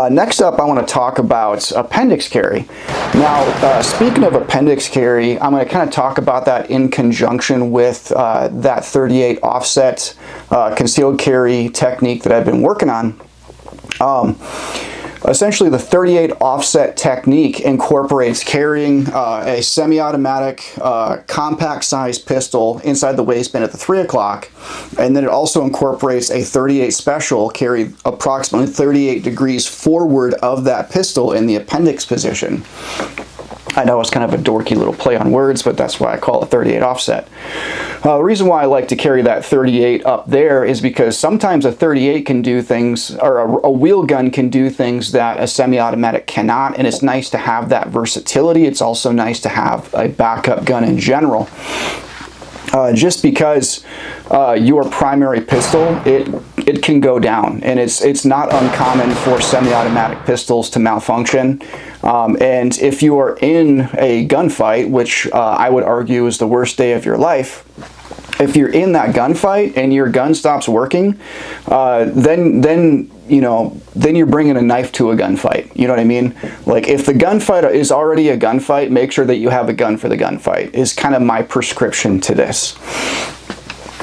Next up, I want to talk about appendix carry. Now, speaking of appendix carry, I'm going to kind of talk about that in conjunction with that 38 offset concealed carry technique that I've been working on. Essentially, the 38 offset technique incorporates carrying a semi-automatic compact size pistol inside the waistband at the 3 o'clock, and then it also incorporates a 38 special carried approximately 38 degrees forward of that pistol in the appendix position. I know it's kind of a dorky little play on words, but that's why I call it 38 offset. The reason why I like to carry that 38 up there is because sometimes a 38 can do things, or a wheel gun can do things that a semi-automatic cannot, and it's nice to have that versatility. It's also nice to have a backup gun in general. Just because your primary pistol, it can go down, and it's not uncommon for semi-automatic pistols to malfunction. And if you are in a gunfight, which I would argue is the worst day of your life, if you're in that gunfight and your gun stops working, then you're bringing a knife to a gunfight. You know what I mean? Like, if the gunfight is already a gunfight, make sure that you have a gun for the gunfight, is kind of my prescription to this.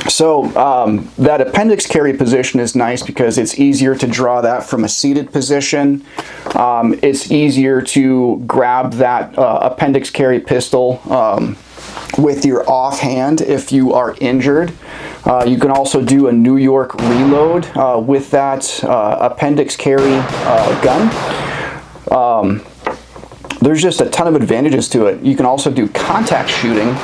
So that appendix carry position is nice because it's easier to draw that from a seated position. It's easier to grab that appendix carry pistol with your offhand if you are injured. You can also do a New York reload with that appendix carry gun. There's just a ton of advantages to it. You can also do contact shooting,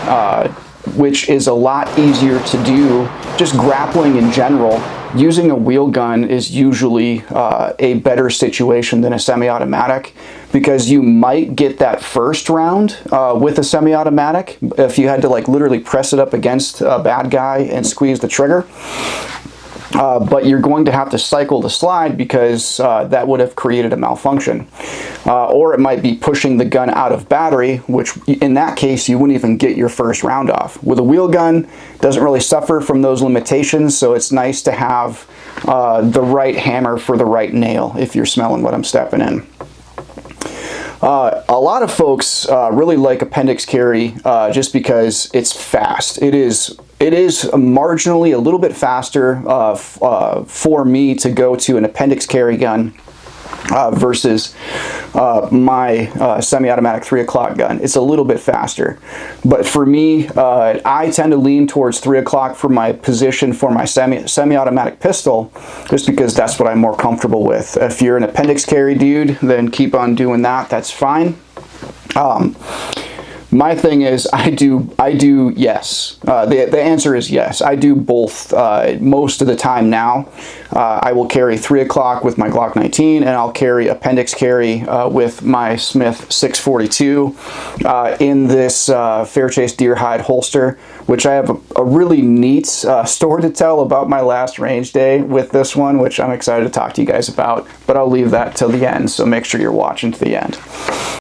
which is a lot easier to do. Just grappling in general, using a wheel gun is usually a better situation than a semi-automatic, because you might get that first round with a semi-automatic if you had to like literally press it up against a bad guy and squeeze the trigger. But you're going to have to cycle the slide because that would have created a malfunction. Or it might be pushing the gun out of battery, which in that case you wouldn't even get your first round off. With a wheel gun, it doesn't really suffer from those limitations, so it's nice to have the right hammer for the right nail, if you're smelling what I'm stepping in. A lot of folks really like appendix carry just because it's fast. It is marginally a little bit faster for me to go to an appendix carry gun versus my semi-automatic 3 o'clock gun. It's a little bit faster, but for me, I tend to lean towards 3 o'clock for my position for my semi-automatic pistol, just because that's what I'm more comfortable with. If you're an appendix carry dude, then keep on doing that. That's fine. My thing is, I do yes. The answer is yes. I do both most of the time now. I will carry 3 o'clock with my Glock 19, and I'll carry appendix carry with my Smith 642 in this Fairchase deer hide holster, which I have a really neat story to tell about my last range day with this one, which I'm excited to talk to you guys about, but I'll leave that till the end, so make sure you're watching to the end.